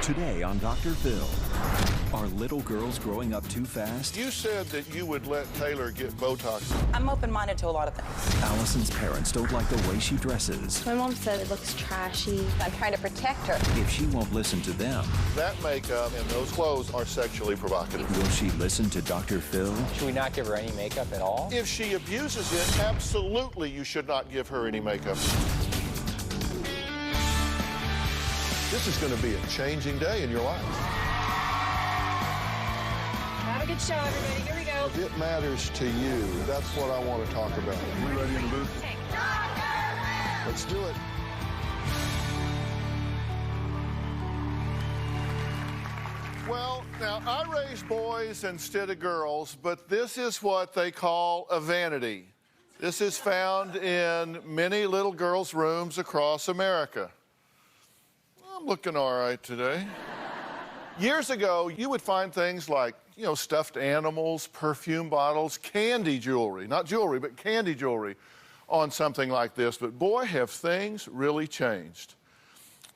Today on Dr. Phil, are little girls growing up too fast? You said that you would let Taylor get Botox. I'm open-minded to a lot of things. Allison's parents don't like the way she dresses. My mom said it looks trashy. I'm trying to protect her. If she won't listen to them, That makeup and those clothes are sexually provocative. will she listen to Dr. Phil? Should we not give her any makeup at all? If she abuses it, absolutely you should not give her any makeup. This is going to be a changing day in your life. Have a good show, everybody. Here we go. It matters to you. That's what I want to talk about. You ready in the booth? Let's do it. Well, now I raise boys instead of girls, but this is what they call a vanity. This is found in many little girls' rooms across America. I'm looking all right today. Years ago, you would find things like, stuffed animals, perfume bottles, candy jewelry, not jewelry, but candy jewelry on something like this. But boy, have things really changed.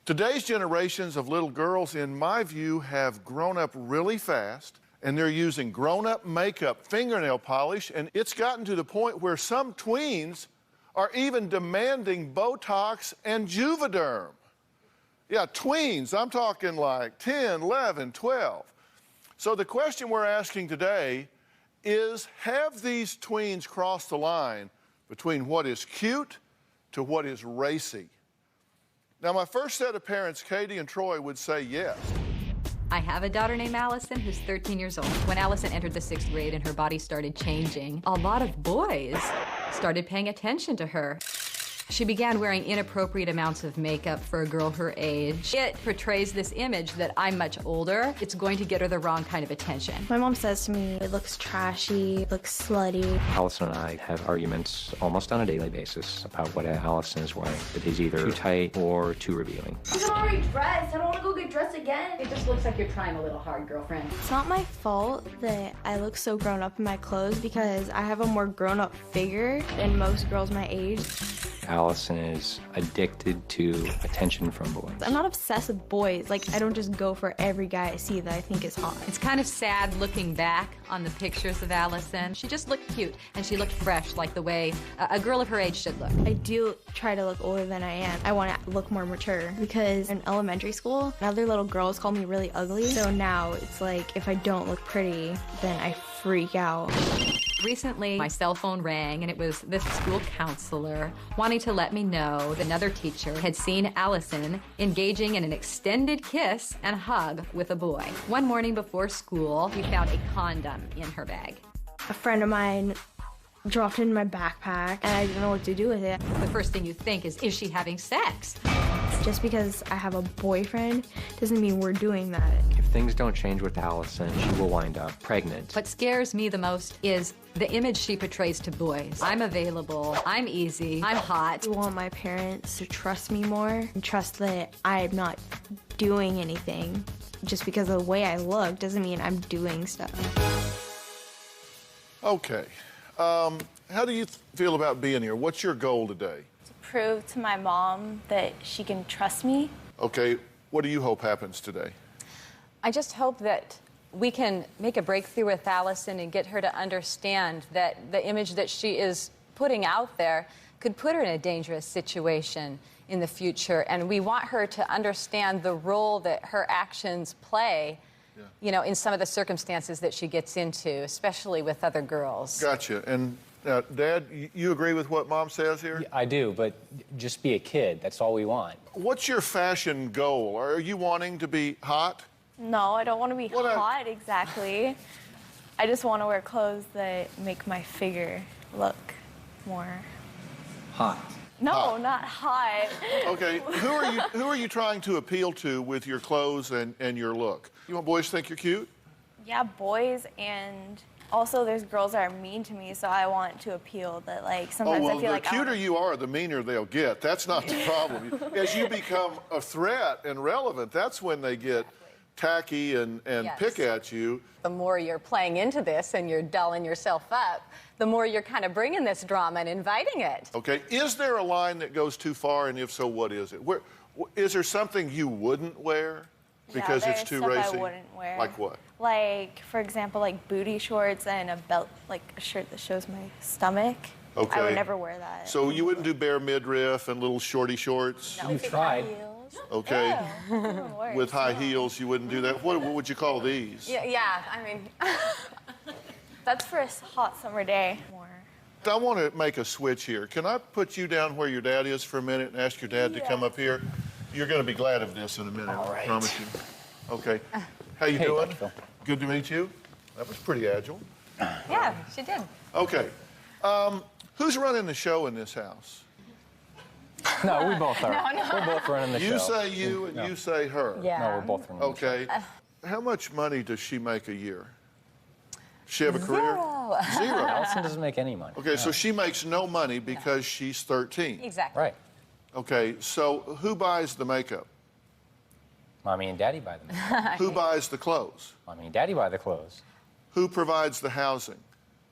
Today's generations of little girls, in my view, have grown up really fast, and they're using grown-up makeup, fingernail polish, and it's gotten to the point where some tweens are even demanding Botox and Juvederm. Yeah, tweens, I'm talking like 10, 11, 12. So the question we're asking today is, have these tweens crossed the line between what is cute to what is racy? Now, my first set of parents, Katie and Troy, would say yes. I have a daughter named Allison who's 13 years old. When Allison entered the 6th grade and her body started changing, a lot of boys started paying attention to her. She began wearing inappropriate amounts of makeup for a girl her age. It portrays this image that I'm much older. It's going to get her the wrong kind of attention. My mom says to me, it looks trashy, it looks slutty. Allison and I have arguments almost on a daily basis about what Allison is wearing. It is either too tight or too revealing. I'm already dressed. I don't want to go get dressed again. It just looks like you're trying a little hard, girlfriend. It's not my fault that I look so grown up in my clothes because I have a more grown up figure than most girls my age. Allison is addicted to attention from boys. I'm not obsessed with boys. I don't just go for every guy I see that I think is hot. It's kind of sad looking back on the pictures of Allison. She just looked cute and she looked fresh, like the way a girl of her age should look. I do try to look older than I am. I want to look more mature because in elementary school, other little girls call me really ugly. So now it's like if I don't look pretty, then I freak out. Recently, my cell phone rang, and it was the school counselor wanting to let me know that another teacher had seen Allison engaging in an extended kiss and hug with a boy. One morning before school, we found a condom in her bag. A friend of mine dropped it in my backpack, and I didn't know what to do with it. The first thing you think is she having sex? Just because I have a boyfriend doesn't mean we're doing that. If things don't change with Allison, she will wind up pregnant. What scares me the most is the image she portrays to boys. I'm available, I'm easy, I'm hot. I want my parents to trust me more and trust that I'm not doing anything. Just because of the way I look doesn't mean I'm doing stuff. Okay. How do you feel about being here? What's your goal today? Prove to my mom that she can trust me. Okay, what do you hope happens today? I just hope that we can make a breakthrough with Allison and get her to understand that the image that she is putting out there could put her in a dangerous situation in the future. And we want her to understand the role that her actions play, in some of the circumstances that she gets into, especially with other girls. Gotcha. And Dad, you agree with what Mom says here? Yeah, I do, but just be a kid. That's all we want. What's your fashion goal? Are you wanting to be hot? No, I don't want to be hot exactly. I just want to wear clothes that make my figure look more Hot. No, hot. Not hot. Okay, who are you trying to appeal to with your clothes and your look? You want boys to think you're cute? Yeah, boys, and also there's girls that are mean to me, so I want to appeal that sometimes I feel like the cuter you are, the meaner they'll get. That's not the problem. As you become a threat and relevant, that's when they get tacky and Yes. pick at you. The more you're playing into this and you're dulling yourself up, the more you're kind of bringing this drama and inviting it. Okay, is there a line that goes too far, and if so, what is it? Is there something you wouldn't wear? Because it's there's too stuff racy? I wouldn't wear. Like what? Like, for example, like booty shorts and a belt, like a shirt that shows my stomach. Okay. I would never wear that. So you wouldn't do bare midriff and little shorty shorts? No. You've tried. Okay. Even worse. With high heels, you wouldn't do that. What would you call these? Yeah, I mean, That's for a hot summer day. More. I want to make a switch here. Can I put you down where your dad is for a minute and ask your dad to come up here? You're going to be glad of this in a minute, I promise you. Okay. How you doing? Dr. Phil. Good to meet you. That was pretty agile. yeah, she did. Okay. Who's running the show in this house? No, we both are. We're both running the show. You say you and you say her. Yeah. No, we're both running the show. Okay. How much money does she make a year? Does she have a career? Zero. Allison doesn't make any money. Okay, so she makes no money because she's 13. Exactly. Right. Okay, so who buys the makeup? Mommy and Daddy buy them. Who buys the clothes? Mommy and Daddy buy the clothes. Who provides the housing?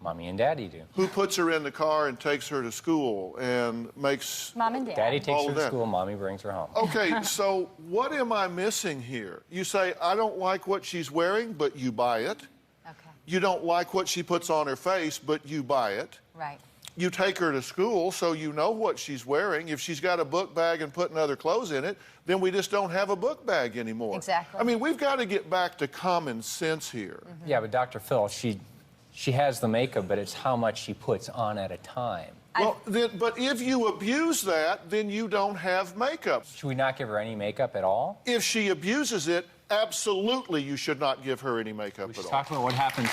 Mommy and Daddy do. Who puts her in the car and takes her to school and makes... Mom and Dad. Daddy takes All her of to that. school, Mommy brings her home. Okay, so what am I missing here? You say, I don't like what she's wearing, but you buy it. Okay. You don't like what she puts on her face, but you buy it. Right. You take her to school so you know what she's wearing. If she's got a book bag and putting other clothes in it, then we just don't have a book bag anymore. Exactly. I mean, we've got to get back to common sense here. Yeah, but Dr. Phil, she has the makeup, but it's how much she puts on at a time. Well, but if you abuse that, then you don't have makeup. Should we not give her any makeup at all? If she abuses it, absolutely you should not give her any makeup We at should all. talk about what happens.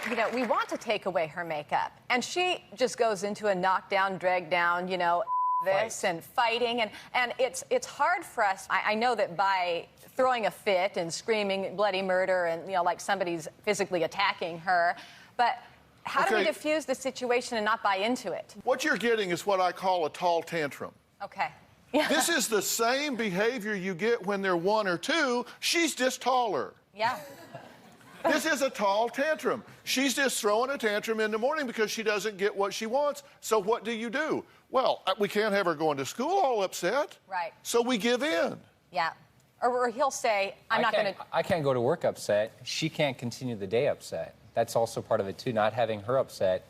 You know, we want to take away her makeup. And she just goes into a knockdown, drag down, you know, this and fighting. And it's hard for us. I know that by throwing a fit and screaming bloody murder and, you know, like somebody's physically attacking her. But how do we Okay. diffuse the situation and not buy into it? What you're getting is what I call a tall tantrum. Okay. Yeah. This is the same behavior you get when they're 1 or 2. She's just taller. Yeah. This is a tall tantrum. She's just throwing a tantrum in the morning because she doesn't get what she wants. So what do? Well, we can't have her going to school all upset. Right. So we give in. Yeah. Or he'll say, I'm not going to... I can't go to work upset. She can't continue the day upset. That's also part of it, too, not having her upset.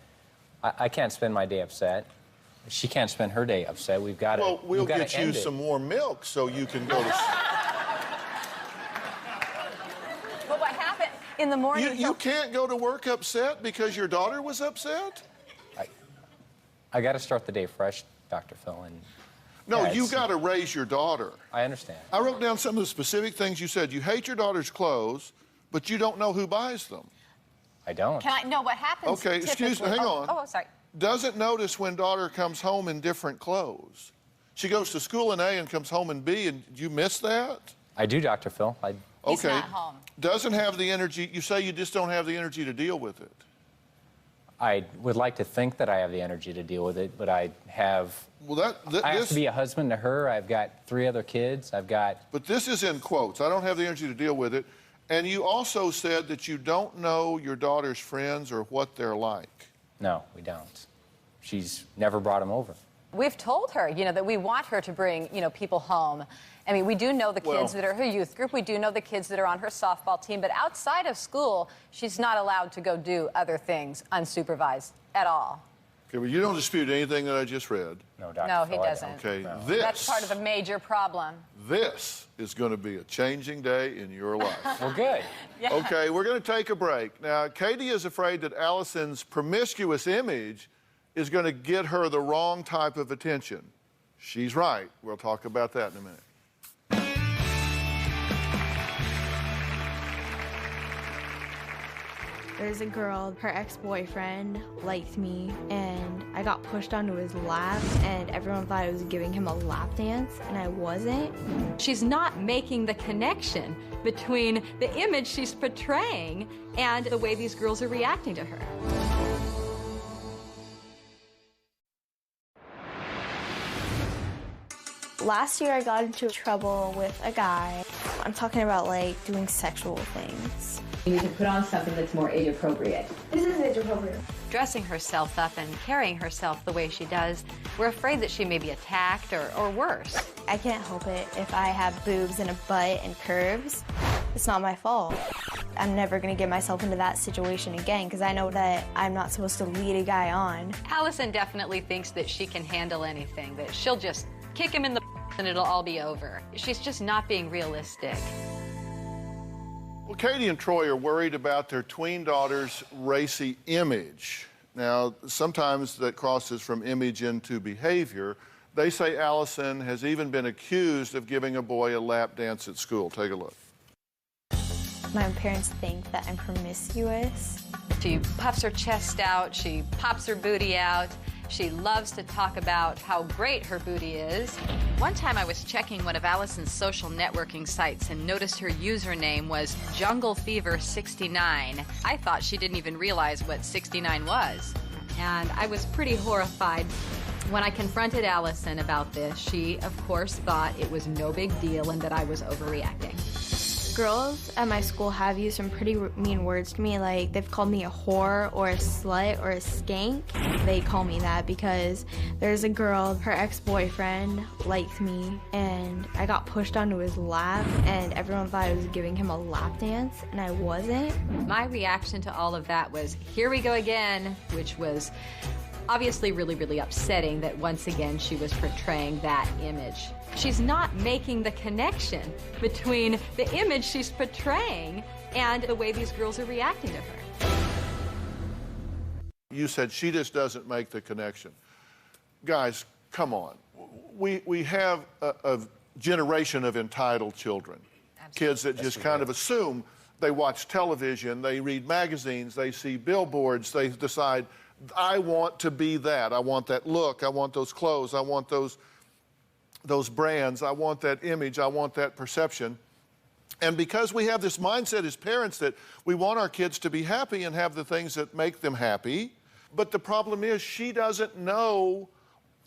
I can't spend my day upset. She can't spend her day upset. We've got to Well, we'll get you end it. some more milk so you can go to... But what happened in the morning... You can't go to work upset because your daughter was upset? I got to start the day fresh, Dr. Phil. And No, yeah, you it's- got to raise your daughter. I understand. I wrote down some of the specific things you said. You hate your daughter's clothes, but you don't know who buys them. I don't. Can I know what happens? Okay, excuse me, typically- hang on. Oh, sorry. Doesn't notice when daughter comes home in different clothes. She goes to school in A and comes home in B, and you miss that? I do, Dr. Phil. He's not home. Doesn't have the energy. You say you just don't have the energy to deal with it. I would like to think that I have the energy to deal with it, but I have... Well, I have to be a husband to her. I've got 3 other kids. I've got... But this is in quotes. I don't have the energy to deal with it. And you also said that you don't know your daughter's friends or what they're like. No, we don't. She's never brought them over. We've told her, you know, that we want her to bring, you know, people home. I mean, we do know the kids that are her youth group. We do know the kids that are on her softball team. But outside of school, she's not allowed to go do other things unsupervised at all. Okay, well, you don't dispute anything that I just read. No, Dr. No, Phil, he I don't. doesn't. Okay, No. That's part of the major problem. This is going to be a changing day in your life. Well, good. Yeah. Okay, we're going to take a break. Now, Katie is afraid that Allison's promiscuous image is going to get her the wrong type of attention. She's right. We'll talk about that in a minute. There's a girl, her ex-boyfriend liked me, and I got pushed onto his lap, and everyone thought I was giving him a lap dance, and I wasn't. She's not making the connection between the image she's portraying and the way these girls are reacting to her. Last year I got into trouble with a guy. I'm talking about like doing sexual things. You need to put on something that's more age appropriate. This is age appropriate. dressing herself up and carrying herself the way she does, we're afraid that she may be attacked or worse. I can't help it if I have boobs and a butt and curves. It's not my fault. I'm never going to get myself into that situation again because I know that I'm not supposed to lead a guy on. Allison definitely thinks that she can handle anything, that she'll just kick him in the and it'll all be over. She's just not being realistic. Well, Katie and Troy are worried about their tween daughter's racy image. Now, sometimes that crosses from image into behavior. They say Allison has even been accused of giving a boy a lap dance at school. Take a look. My parents think that I'm promiscuous. She puffs her chest out, she pops her booty out. She loves to talk about how great her booty is. One time I was checking one of Allison's social networking sites and noticed her username was Jungle Fever 69. I thought she didn't even realize what 69 was. And I was pretty horrified. When I confronted Allison about this, she, of course, thought it was no big deal and that I was overreacting. Girls at my school have used some pretty mean words to me, like they've called me a whore or a slut or a skank. They call me that because there's a girl, her ex-boyfriend liked me, and I got pushed onto his lap, and everyone thought I was giving him a lap dance, and I wasn't. My reaction to all of that was, here we go again, which was obviously really, really upsetting that once again she was portraying that image. She's not making the connection between the image she's portraying and the way these girls are reacting to her. You said she just doesn't make the connection. Guys, come on. We have a generation of entitled children. Absolutely. Kids that just kind of assume they watch television, they read magazines, they see billboards, they decide, I want to be that. I want that look. I want those clothes. I want those brands. I want that image. I want that perception. And because we have this mindset as parents that we want our kids to be happy and have the things that make them happy, but the problem is she doesn't know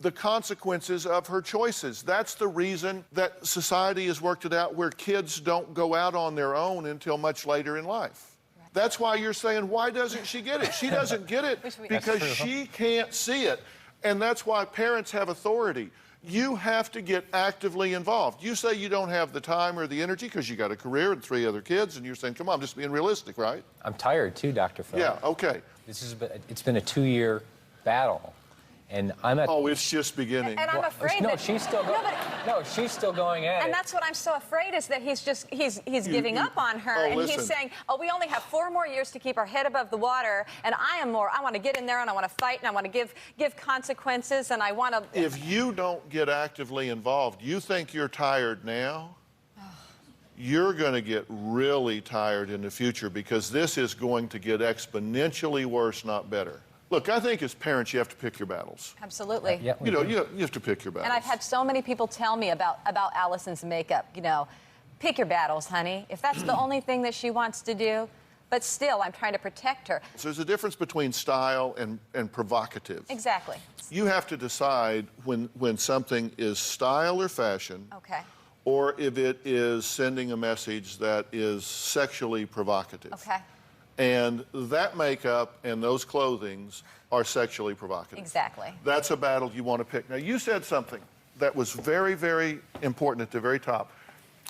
the consequences of her choices. That's the reason that society has worked it out where kids don't go out on their own until much later in life. That's why you're saying, why doesn't she get it? She doesn't get it because she can't see it. And that's why parents have authority. You have to get actively involved. You say you don't have the time or the energy because you got a career and 3 other kids, and you're saying, come on, I'm just being realistic, right? I'm tired too, Dr. Phil. Yeah, okay. It's been a 2-year battle. And I'm at... Oh, it's just beginning. And I'm afraid that... she's still going... No, she's still going at it. And that's what I'm so afraid is that he's giving up on her. And listen. He's saying, oh, we only have 4 more years to keep our head above the water. And I want to get in there and I want to fight and I want to give consequences and I want to... If you don't get actively involved, you think you're tired now? You're going to get really tired in the future because this is going to get exponentially worse, not better. Look, I think as parents, you have to pick your battles. Absolutely. Yeah, you have to pick your battles. And I've had so many people tell me about Allison's makeup, pick your battles, honey. If that's the only thing that she wants to do, but still, I'm trying to protect her. So there's a difference between style and provocative. Exactly. You have to decide when something is style or fashion. Okay. Or if it is sending a message that is sexually provocative. Okay. And that makeup and those clothings are sexually provocative. Exactly. That's a battle you want to pick. Now, you said something that was very, very important at the very top.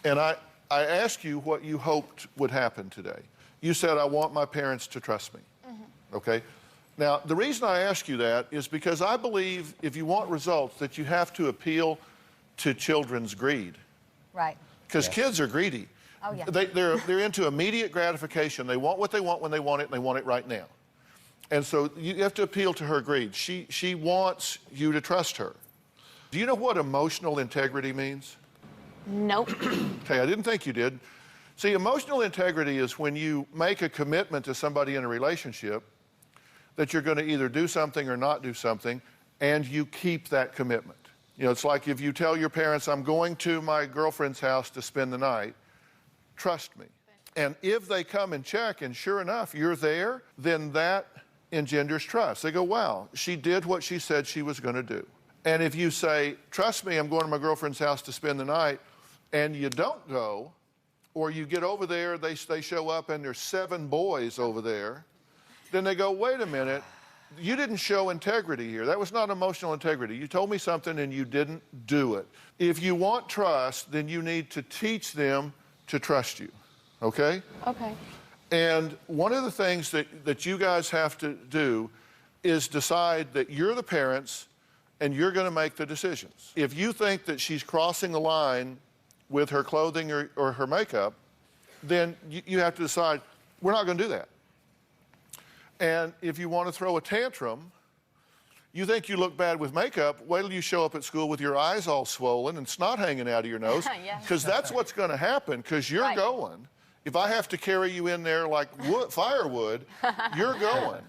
And I asked you what you hoped would happen today. You said, I want my parents to trust me. Mm-hmm. Okay? Now, the reason I ask you that is because I believe if you want results that you have to appeal to children's greed. Right. Because kids are greedy. Oh, yeah. They're into immediate gratification. They want what they want when they want it, and they want it right now. And so you have to appeal to her greed. She wants you to trust her. Do you know what emotional integrity means? Nope. Okay, I didn't think you did. See, emotional integrity is when you make a commitment to somebody in a relationship that you're going to either do something or not do something, and you keep that commitment. It's like if you tell your parents, I'm going to my girlfriend's house to spend the night, trust me. And if they come and check and sure enough you're there, then that engenders trust. They go, wow, she did what she said she was going to do. And if you say, trust me, I'm going to my girlfriend's house to spend the night, and you don't go, or you get over there, they show up and there's 7 boys over there, then they go, wait a minute, You didn't show integrity here. That was not emotional integrity. You told me something and you didn't do it. If you want trust, then you need to teach them to trust you, okay? Okay. And one of the things that you guys have to do is decide that you're the parents and you're going to make the decisions. If you think that she's crossing the line with her clothing or her makeup, then you have to decide, we're not going to do that. And if you want to throw a tantrum, you think you look bad with makeup, wait till you show up at school with your eyes all swollen and snot hanging out of your nose, because that's what's going to happen, because you're going. If I have to carry you in there like firewood, you're going.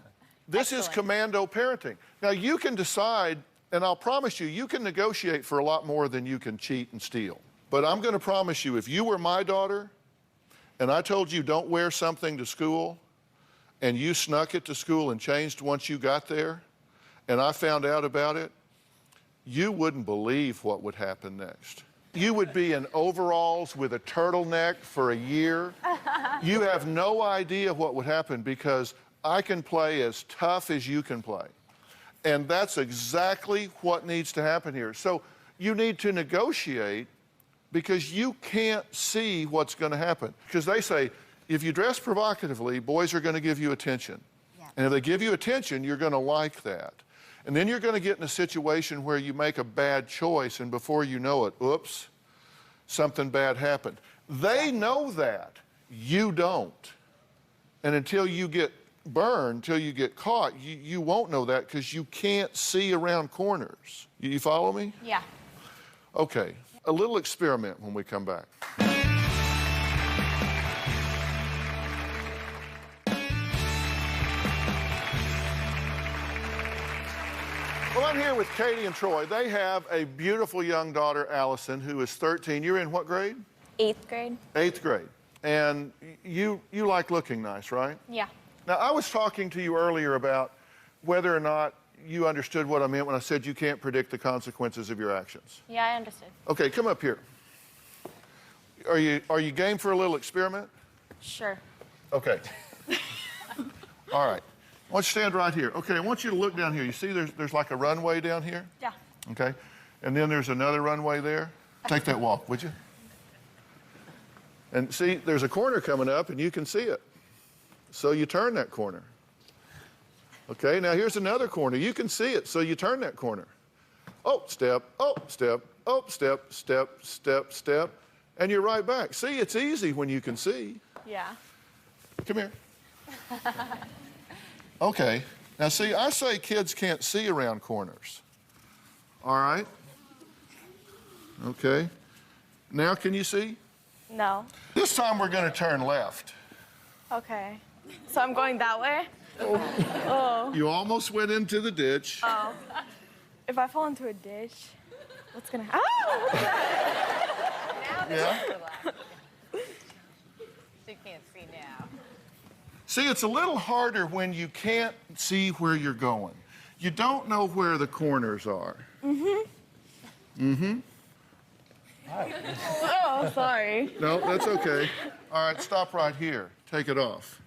This is commando parenting. Now, you can decide, and I'll promise you, you can negotiate for a lot more than you can cheat and steal. But I'm going to promise you, if you were my daughter, and I told you don't wear something to school, and you snuck it to school and changed once you got there, and I found out about it, you wouldn't believe what would happen next. You would be in overalls with a turtleneck for a year. You have no idea what would happen, because I can play as tough as you can play. And that's exactly what needs to happen here. So you need to negotiate, because you can't see what's going to happen. Because they say, if you dress provocatively, boys are going to give you attention. Yeah. And if they give you attention, you're going to like that. And then you're going to get in a situation where you make a bad choice, and before you know it, oops, something bad happened. They know that. You don't. And until you get burned, until you get caught, you won't know that, because you can't see around corners. You follow me? Yeah. Okay. A little experiment when we come back. Well, I'm here with Katie and Troy. They have a beautiful young daughter, Allison, who is 13. You're in what grade? 8th grade. 8th grade. And you like looking nice, right? Yeah. Now, I was talking to you earlier about whether or not you understood what I meant when I said you can't predict the consequences of your actions. Yeah, I understood. Okay, come up here. Are you game for a little experiment? Sure. Okay. All right. I want you to stand right here. Okay, I want you to look down here. You see there's like a runway down here? Yeah. Okay. And then there's another runway there. Take that walk, would you? And see, there's a corner coming up, and you can see it. So you turn that corner. Okay, now here's another corner. You can see it, so you turn that corner. Oh, step, oh, step, oh, step, step, step, step. And you're right back. See, it's easy when you can see. Yeah. Come here. Okay. Now, see, I say kids can't see around corners. All right? Okay. Now, can you see? No. This time we're going to turn left. Okay. So I'm going that way? Oh. You almost went into the ditch. Oh. If I fall into a ditch, what's going to happen? Oh! Yeah? She can't see now. See, it's a little harder when you can't see where you're going. You don't know where the corners are. Mm-hmm. Mm-hmm. Oh, sorry. No, that's okay. All right, stop right here. Take it off.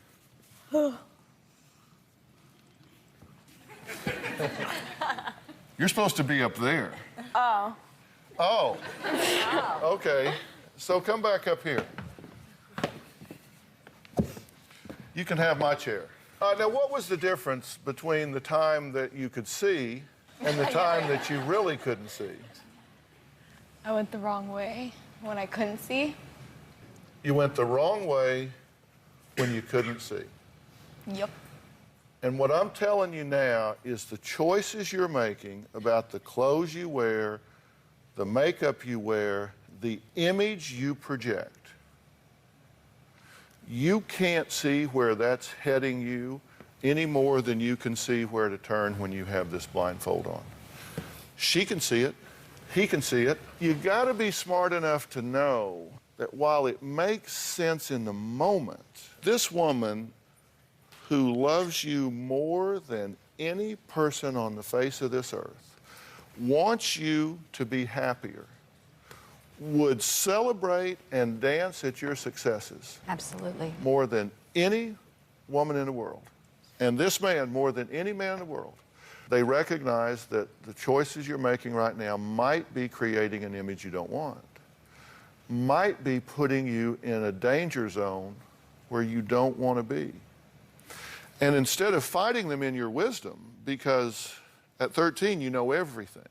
You're supposed to be up there. Oh. Oh. Okay. So come back up here. You can have my chair. Now, what was the difference between the time that you could see and the time that you really couldn't see? I went the wrong way when I couldn't see. You went the wrong way when you couldn't see. Yep. And what I'm telling you now is the choices you're making about the clothes you wear, the makeup you wear, the image you project. You can't see where that's heading you any more than you can see where to turn when you have this blindfold on. She can see it. He can see it. You've got to be smart enough to know that while it makes sense in the moment, this woman who loves you more than any person on the face of this earth wants you to be happier, would celebrate and dance at your successes. Absolutely. More than any woman in the world. And this man, more than any man in the world, they recognize that the choices you're making right now might be creating an image you don't want, might be putting you in a danger zone where you don't want to be. And instead of fighting them in your wisdom, because at 13 you know everything,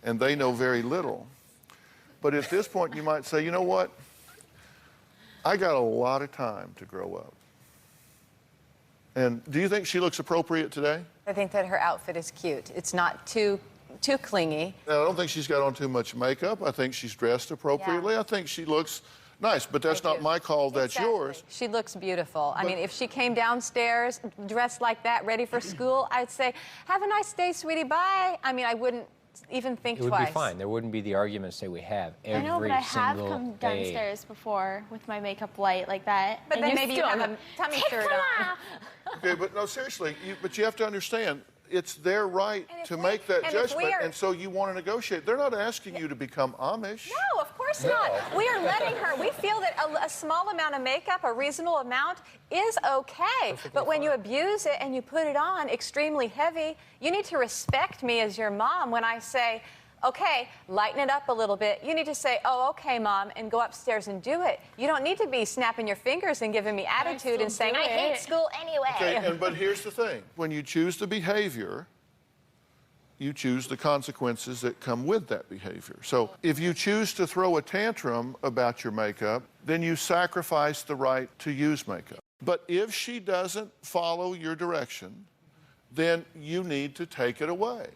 and they know very little, but at this point you might say, you know what? I got a lot of time to grow up. And do you think she looks appropriate today? I think that her outfit is cute. It's not too clingy. I don't think she's got on too much makeup. I think she's dressed appropriately. Yeah. I think she looks nice, but that's not my call, that's yours. She looks beautiful. I mean, if she came downstairs dressed like that, ready for school, I'd say, have a nice day, sweetie, bye. I mean, I wouldn't even think twice. It would be fine. There wouldn't be the arguments that we have every single day. I know, but I have come downstairs before with my makeup light like that. But then maybe you have a tummy shirt on. Okay, but no, seriously, but you have to understand, it's their right to make that judgment, and so you want to negotiate. They're not asking you to become Amish. No, of course not. We are letting her, we feel that a small amount of makeup, a reasonable amount, is okay. But when you abuse it and you put it on extremely heavy, you need to respect me as your mom when I say, okay, lighten it up a little bit. You need to say, oh, okay, Mom, and go upstairs and do it. You don't need to be snapping your fingers and giving me attitude and saying, I hate school anyway. Okay, but here's the thing. When you choose the behavior, you choose the consequences that come with that behavior. So if you choose to throw a tantrum about your makeup, then you sacrifice the right to use makeup. But if she doesn't follow your direction, then you need to take it away.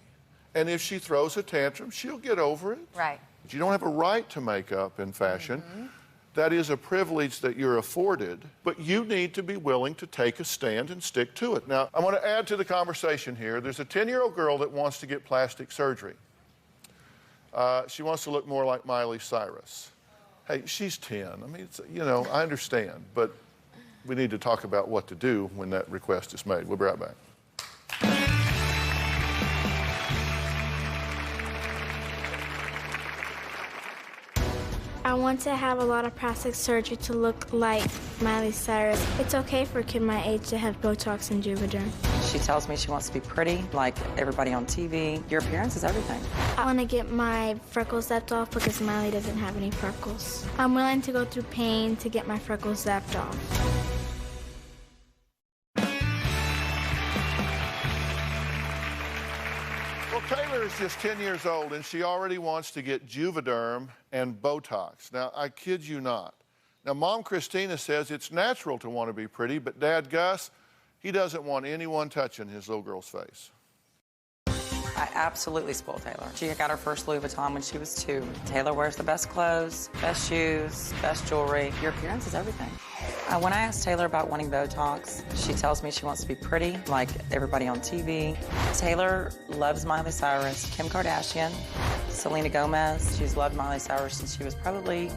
And if she throws a tantrum, she'll get over it. Right. But you don't have a right to makeup in fashion. Mm-hmm. That is a privilege that you're afforded, but you need to be willing to take a stand and stick to it. Now, I want to add to the conversation here. There's a 10-year-old girl that wants to get plastic surgery. She wants to look more like Miley Cyrus. Hey, she's 10. I mean, you know, I understand, but we need to talk about what to do when that request is made. We'll be right back. I want to have a lot of plastic surgery to look like Miley Cyrus. It's okay for a kid my age to have Botox and Juvederm. She tells me she wants to be pretty, like everybody on TV. Your appearance is everything. I want to get my freckles zapped off because Miley doesn't have any freckles. I'm willing to go through pain to get my freckles zapped off. Taylor is just 10 years old, and she already wants to get Juvederm and Botox. Now, I kid you not. Now, Mom Christina says it's natural to want to be pretty, but Dad Gus, he doesn't want anyone touching his little girl's face. I absolutely spoiled Taylor. She got her first Louis Vuitton when she was 2. Taylor wears the best clothes, best shoes, best jewelry. Your appearance is everything. When I asked Taylor about wanting Botox, she tells me she wants to be pretty, like everybody on TV. Taylor loves Miley Cyrus, Kim Kardashian, Selena Gomez. She's loved Miley Cyrus since she was probably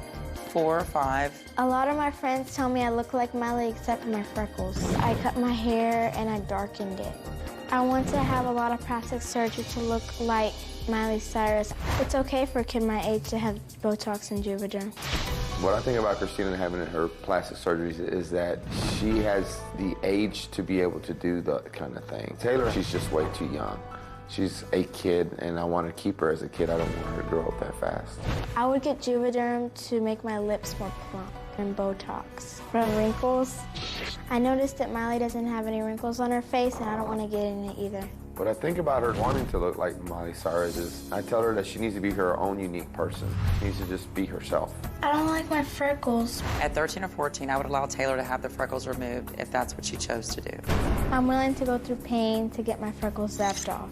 4 or 5. A lot of my friends tell me I look like Miley except for my freckles. I cut my hair and I darkened it. I want to have a lot of plastic surgery to look like Miley Cyrus. It's okay for a kid my age to have Botox and Juvederm. What I think about Christina having her plastic surgeries is that she has the age to be able to do the kind of thing. Taylor, she's just way too young. She's a kid, and I want to keep her as a kid. I don't want her to grow up that fast. I would get Juvederm to make my lips more plump and Botox. For wrinkles, I noticed that Miley doesn't have any wrinkles on her face, and I don't want to get in it either. What I think about her wanting to look like Miley Cyrus is I tell her that she needs to be her own unique person. She needs to just be herself. I don't like my freckles. At 13 or 14, I would allow Taylor to have the freckles removed if that's what she chose to do. I'm willing to go through pain to get my freckles zapped off.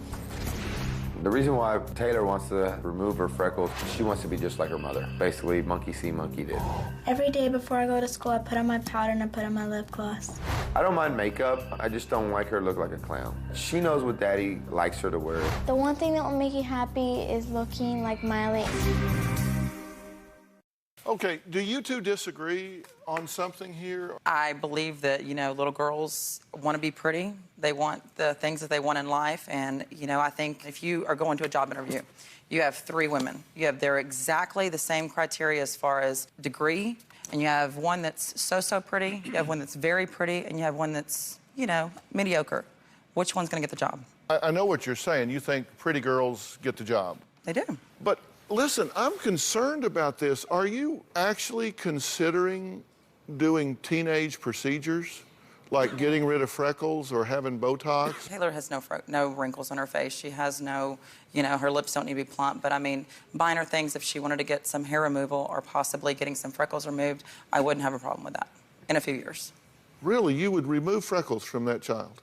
The reason why Taylor wants to remove her freckles, she wants to be just like her mother. Basically, monkey see, monkey do. Every day before I go to school, I put on my powder and I put on my lip gloss. I don't mind makeup. I just don't like her to look like a clown. She knows what Daddy likes her to wear. The one thing that will make you happy is looking like Miley. Okay, do you two disagree on something here? I believe that, you know, little girls want to be pretty. They want the things that they want in life. And, you know, I think if you are going to a job interview, you have 3 women. They're exactly the same criteria as far as degree. And you have one that's so pretty, you have one that's very pretty, and you have one that's you know, mediocre. Which one's going to get the job? I know what you're saying. You think pretty girls get the job. They do. But listen, I'm concerned about this. Are you actually considering doing teenage procedures? Like getting rid of freckles or having Botox? Taylor has no wrinkles on her face. She has no, you know, her lips don't need to be plump. But I mean, minor things, if she wanted to get some hair removal or possibly getting some freckles removed, I wouldn't have a problem with that in a few years. Really? You would remove freckles from that child?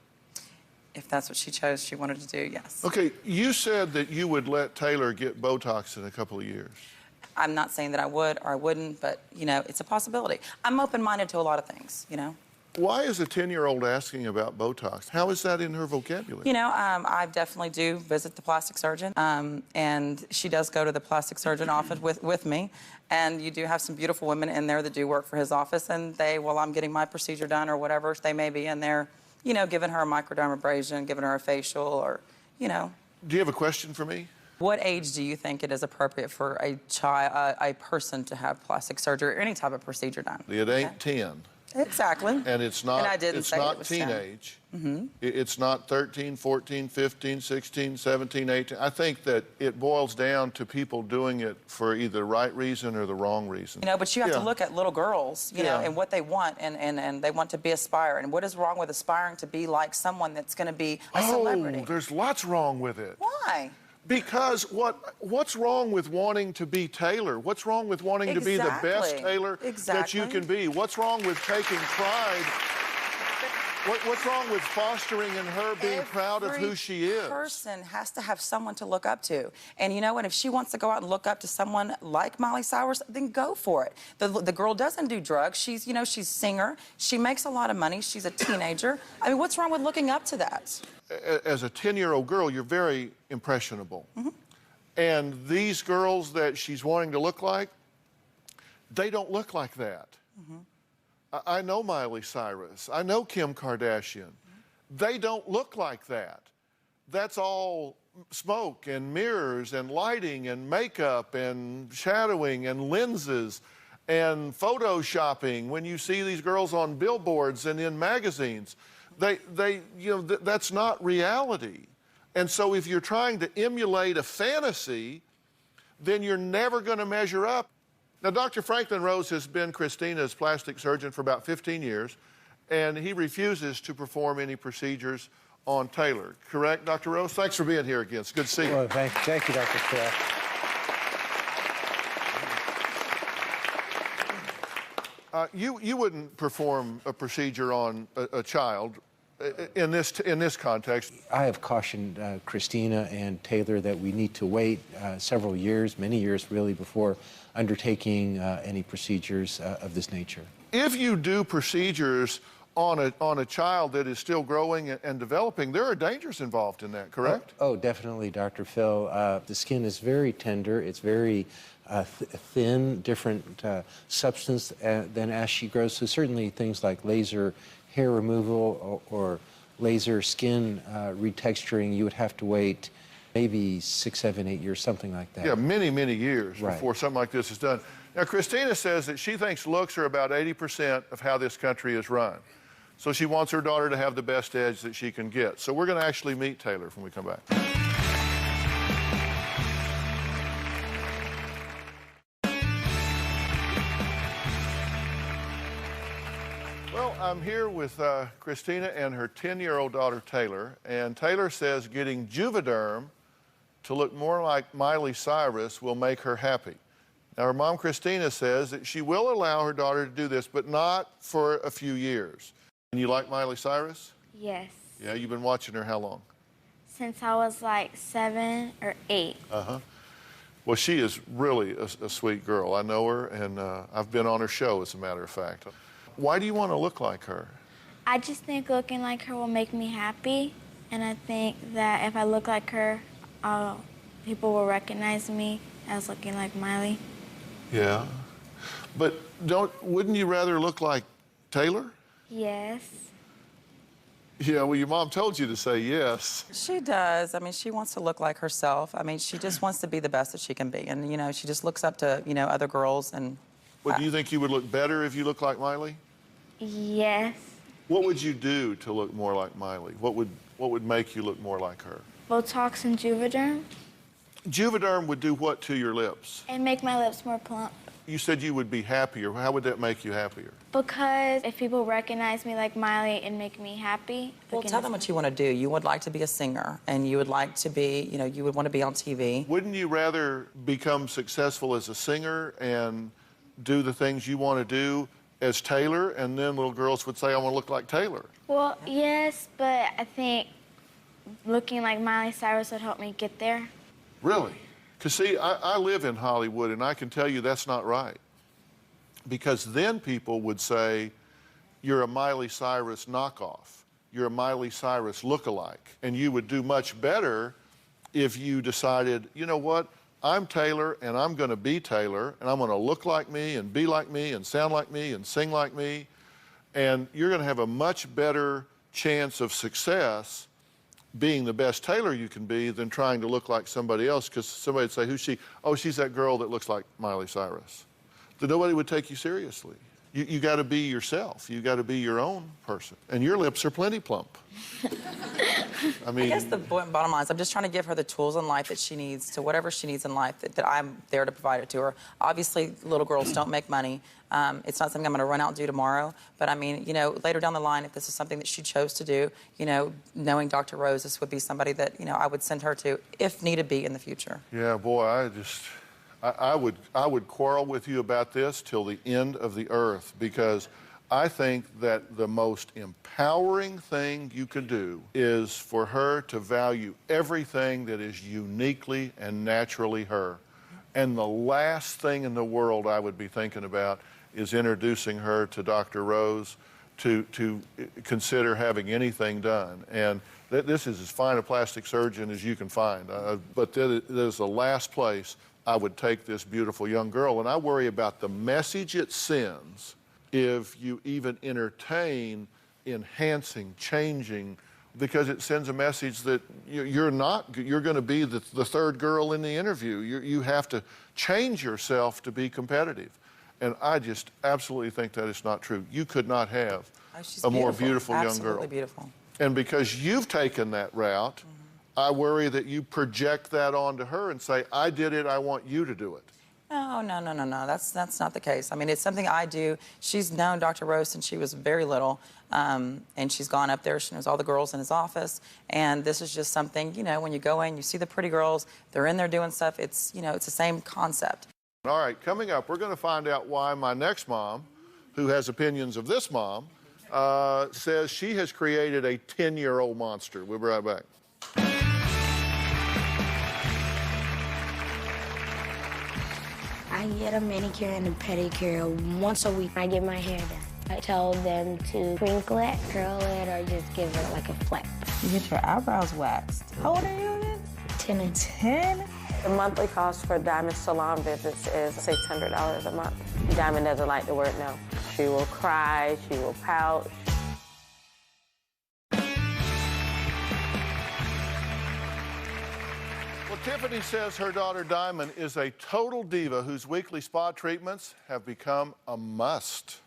If that's what she chose she wanted to do, yes. Okay, you said that you would let Taylor get Botox in a couple of years. I'm not saying that I would or I wouldn't, but, you know, it's a possibility. I'm open-minded to a lot of things, you know. Why is a 10-year-old asking about Botox? How is that in her vocabulary? You know, I definitely do visit the plastic surgeon, and she does go to the plastic surgeon often with me. And you do have some beautiful women in there that do work for his office, and they, while I'm getting my procedure done or whatever, they may be in there, you know, giving her a microdermabrasion, giving her a facial, or, you know. Do you have a question for me? What age do you think it is appropriate for a child, a person to have plastic surgery or any type of procedure done? It ain't 10. Exactly. And it's not, and I didn't it's say not it was teenage. 10. It's not 13, 14, 15, 16, 17, 18. I think that it boils down to people doing it for either the right reason or the wrong reason. You know, but you have to look at little girls, you know, and what they want, and they want to be aspire. And what is wrong with aspiring to be like someone that's going to be a celebrity? Oh, there's lots wrong with it. Why? Because what's wrong with wanting to be Taylor? What's wrong with wanting to be the best Taylor that you can be? What's wrong with taking pride? What's wrong with fostering in her being proud of who she is? Every person has to have someone to look up to. And you know what? If she wants to go out and look up to someone like Miley Cyrus, then go for it. The girl doesn't do drugs. She's, you know, she's a singer. She makes a lot of money. She's a teenager. I mean, what's wrong with looking up to that? As a 10-year-old girl, you're very impressionable. And these girls that she's wanting to look like, they don't look like that. I know Miley Cyrus. I know Kim Kardashian. They don't look like that. That's all smoke and mirrors and lighting and makeup and shadowing and lenses and photoshopping when you see these girls on billboards and in magazines. You know, that's not reality. And so if you're trying to emulate a fantasy, then you're never going to measure up. Now, Dr. Franklin Rose has been Christina's plastic surgeon for about 15 years, and he refuses to perform any procedures on Taylor. Correct, Dr. Rose? Thanks for being here again. It's good to see you. Well, thank you, Dr. Phil. You wouldn't perform a procedure on a child in this context. I have cautioned Christina and Taylor that we need to wait several years, many years really, before undertaking any procedures of this nature. If you do procedures on a child that is still growing and developing, there are dangers involved in that, correct? Oh, definitely, Dr. Phil. The skin is very tender. It's very thin, different substance than as she grows. So certainly things like laser hair removal or laser skin retexturing, you would have to wait maybe 6, 7, 8 years, something like that. Yeah, many, many years Right. before something like this is done. Now, Christina says that she thinks looks are about 80% of how this country is run. So she wants her daughter to have the best edge that she can get. So we're going to actually meet Taylor when we come back. Well, I'm here with Christina and her 10-year-old daughter, Taylor. And Taylor says getting Juvederm to look more like Miley Cyrus will make her happy. Now, her mom, Christina, says that she will allow her daughter to do this, but not for a few years. And you like Miley Cyrus? Yes. Yeah, you've been watching her how long? Since I was like 7 or 8. Well, she is really a sweet girl. I know her, and I've been on her show, as a matter of fact. Why do you want to look like her? I just think looking like her will make me happy. And I think that if I look like her, people will recognize me as looking like Miley. Yeah. But wouldn't you rather look like Taylor? Yes. Yeah, well, your mom told you to say yes. She does. I mean, she wants to look like herself. I mean, she just wants to be the best that she can be. And, you know, she just looks up to, you know, other girls. And But do you think you would look better if you looked like Miley? Yes. What would you do to look more like Miley? What would make you look more like her? Botox and Juvederm. Juvederm would do what to your lips? And make my lips more plump. You said you would be happier. How would that make you happier? Because if people recognize me like Miley, it'd make me happy. Well, tell them what you want to do. You would like to be a singer, and you would like to be, you know, you would want to be on TV. Wouldn't you rather become successful as a singer and do the things you want to do as Taylor, and then little girls would say, I want to look like Taylor? Well, yes, but I think looking like Miley Cyrus would help me get there. Really? Because, see, I live in Hollywood, and I can tell you that's not right. Because then people would say, you're a Miley Cyrus knockoff. You're a Miley Cyrus lookalike. And you would do much better if you decided, you know what, I'm Taylor, and I'm going to be Taylor, and I'm going to look like me and be like me and sound like me and sing like me. And you're going to have a much better chance of success being the best Taylor you can be than trying to look like somebody else, because somebody would say, who's she? Oh, she's that girl that looks like Miley Cyrus. Then nobody would take you seriously. You got to be yourself. You got to be your own person. And your lips are plenty plump. I mean, I guess the bottom line is I'm just trying to give her the tools in life that she needs, to whatever she needs in life, that I'm there to provide it to her. Obviously, little girls don't make money. It's not something I'm going to run out and do tomorrow. But, I mean, you know, later down the line, if this is something that she chose to do, you know, knowing Dr. Rose, this would be somebody that, you know, I would send her to if needed be in the future. Yeah, boy, I would quarrel with you about this till the end of the earth, because I think that the most empowering thing you could do is for her to value everything that is uniquely and naturally her. And the last thing in the world I would be thinking about is introducing her to Dr. Rose to consider having anything done. And this is as fine a plastic surgeon as you can find. But that is the last place I would take this beautiful young girl. And I worry about the message it sends if you even entertain enhancing, changing, because it sends a message that you're going to be the third girl in the interview. You have to change yourself to be competitive. And I just absolutely think that is not true. You could not have a more beautiful young girl. Absolutely beautiful. And because you've taken that route, I worry that you project that onto her and say, I did it, I want you to do it. No. That's not the case. I mean, it's something I do. She's known Dr. Rose since she was very little, and she's gone up there. She knows all the girls in his office, and this is just something, you know, when you go in, you see the pretty girls, they're in there doing stuff. It's, you know, it's the same concept. All right, coming up, we're going to find out why my next mom, who has opinions of this mom, says she has created a 10-year-old monster. We'll be right back. I get a manicure and a pedicure once a week. I get my hair done. I tell them to crinkle it, curl it, or just give it like a flip. You get your eyebrows waxed. How old are you again? 10 and 10? The monthly cost for Diamond salon visits is $600 a month. Diamond doesn't like the word no. She will cry, she will pout. Well, Tiffany says her daughter Diamond is a total diva whose weekly spa treatments have become a must.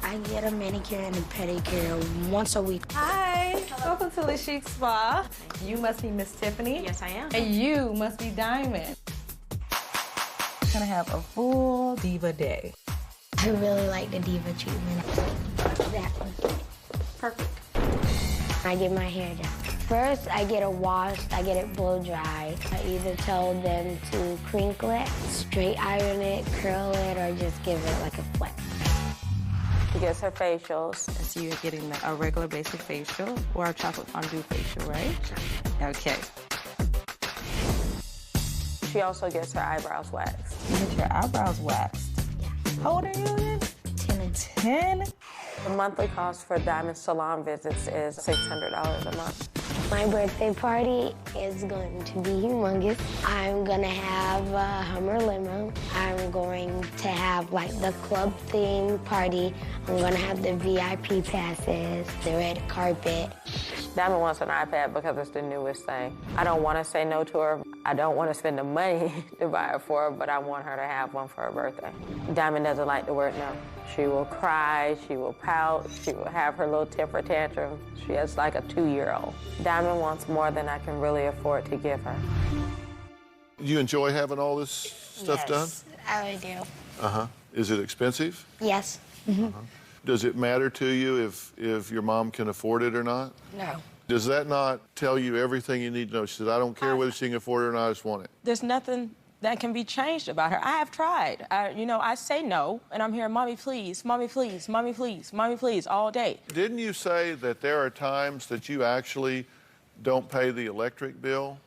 I get a manicure and a pedicure once a week. Hi, welcome to Le Chic Spa. You must be Miss Tiffany. Yes, I am. And you must be Diamond. Gonna have a full diva day. I really like the diva treatment. That one. Perfect. I get my hair done. First, I get it washed, I get it blow dry. I either tell them to crinkle it, straight iron it, curl it, or just give it like a flip. She gets her facials. So you're getting a regular basic facial or a chocolate fondue facial, right? Okay. She also gets her eyebrows waxed. You get your eyebrows waxed? Yeah. How old are you again? 10 and 10? The monthly cost for Diamond salon visits is $600 a month. My birthday party is going to be humongous. I'm gonna have a Hummer limo. I'm going to have like the club theme party. I'm gonna have the VIP passes, the red carpet. Diamond wants an iPad because it's the newest thing. I don't want to say no to her. I don't want to spend the money to buy it for her, but I want her to have one for her birthday. Diamond doesn't like the word no. She will cry, she will pout, she will have her little temper tantrum. She is like a 2-year-old. Diamond wants more than I can really afford to give her. You enjoy having all this stuff done? Yes, I do. Uh-huh. Is it expensive? Yes. Does it matter to you if your mom can afford it or not? No. Does that not tell you everything you need to know? She says, I don't care whether she can afford it or not, I just want it. There's nothing that can be changed about her. I have tried. I say no, and I'm hearing, Mommy, please, Mommy, please, Mommy, please, Mommy, please, all day. Didn't you say that there are times that you actually don't pay the electric bill?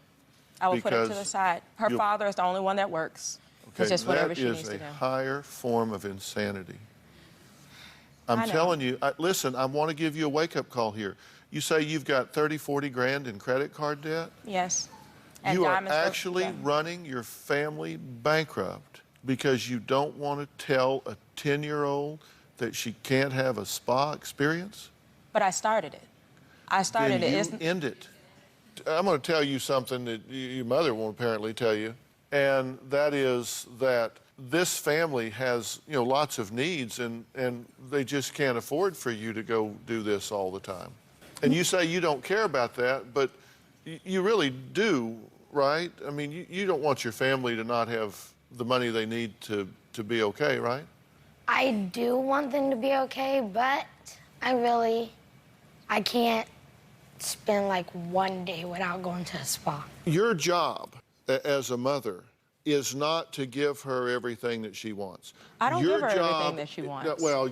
I will put it to Because the side. Her father is the only one that works. It's just whatever she needs to do. That is a higher form of insanity. I I'm know. telling you, listen, I want to give you a wake-up call here. You say you've got 30, 40 grand in credit card debt? Yes. And You are Diamond's work- actually yeah. running your family bankrupt because you don't want to tell a 10-year-old that she can't have a spa experience? But I started it. I started Then it. you It's- end it. I'm going to tell you something that your mother won't apparently tell you, and that is that this family has, lots of needs, and they just can't afford for you to go do this all the time. And you say you don't care about that, but you really do, right? I mean, you don't want your family to not have the money they need to be okay, right? I do want them to be okay, but I can't spend like one day without going to a spa. Your job as a mother is not to give her everything that she wants. I don't Your give her job, everything that she wants. Well,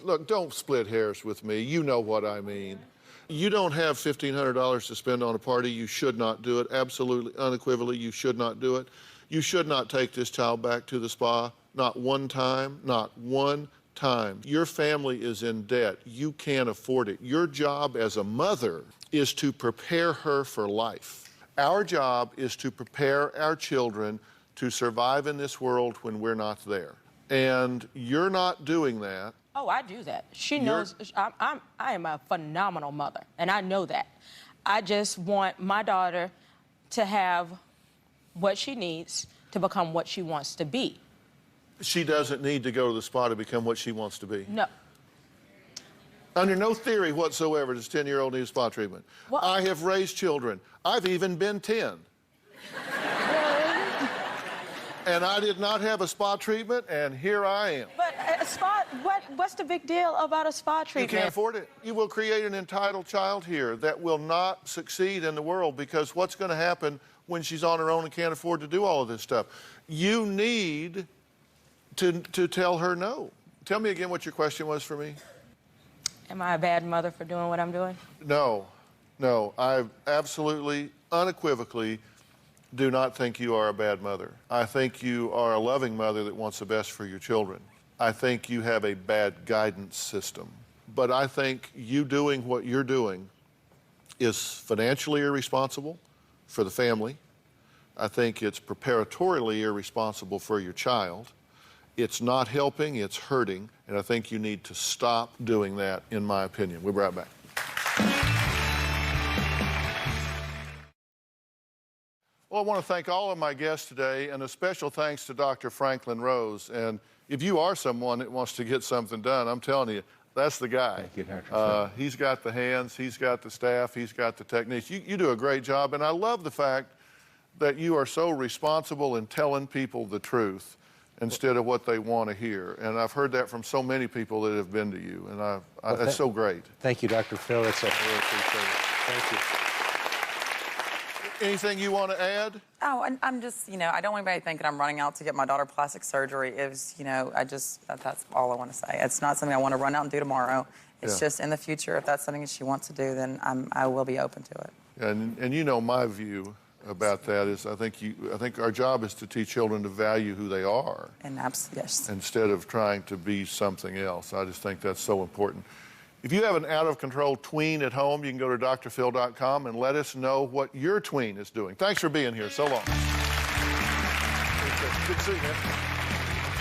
look, don't split hairs with me. You know what I mean. You don't have $1,500 to spend on a party. You should not do it. Absolutely, unequivocally, you should not do it. You should not take this child back to the spa. Not one time. Not one time. Your family is in debt. You can't afford it. Your job as a mother is to prepare her for life. Our job is to prepare our children to survive in this world when we're not there. And you're not doing that. Oh, I do that. She knows I am a phenomenal mother, and I know that. I just want my daughter to have what she needs to become what she wants to be. She doesn't need to go to the spa to become what she wants to be. No. Under no theory whatsoever does a 10-year-old need a spa treatment. Well, I have raised children. I've even been 10. And I did not have a spa treatment, and here I am. But a spa, what's the big deal about a spa You treatment? can't afford it. You will create an entitled child here that will not succeed in the world, because what's going to happen when she's on her own and can't afford to do all of this stuff? You need to tell her no. Tell me again what your question was for me. Am I a bad mother for doing what I'm doing? No, I absolutely, unequivocally do not think you are a bad mother. I think you are a loving mother that wants the best for your children. I think you have a bad guidance system. But I think you doing what you're doing is financially irresponsible for the family. I think it's preparatorily irresponsible for your child. It's not helping, it's hurting, and I think you need to stop doing that, in my opinion. We'll be right back. Well, I want to thank all of my guests today, and a special thanks to Dr. Franklin Rose. And if you are someone that wants to get something done, I'm telling you, that's the guy. Thank you, Dr. He's got the hands, he's got the staff, he's got the techniques. You do a great job, and I love the fact that you are so responsible in telling people the truth instead of what they want to hear. And I've heard that from so many people that have been to you, and that's so great. Thank you, Dr. Phil. That's really appreciate it. Thank you. Anything you want to add? Oh, and I'm just, I don't want anybody thinking I'm running out to get my daughter plastic surgery. It was, that's all I want to say. It's not something I want to run out and do tomorrow. It's just in the future, if that's something that she wants to do, then I will be open to it. And my view about that is I think our job is to teach children to value who they are. And yes. Instead of trying to be something else. I just think that's so important. If you have an out-of-control tween at home, you can go to drphil.com and let us know what your tween is doing. Thanks for being here. So long. Good to see you, man.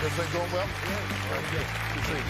Everything going well? Yeah. All right, good. Good to see you.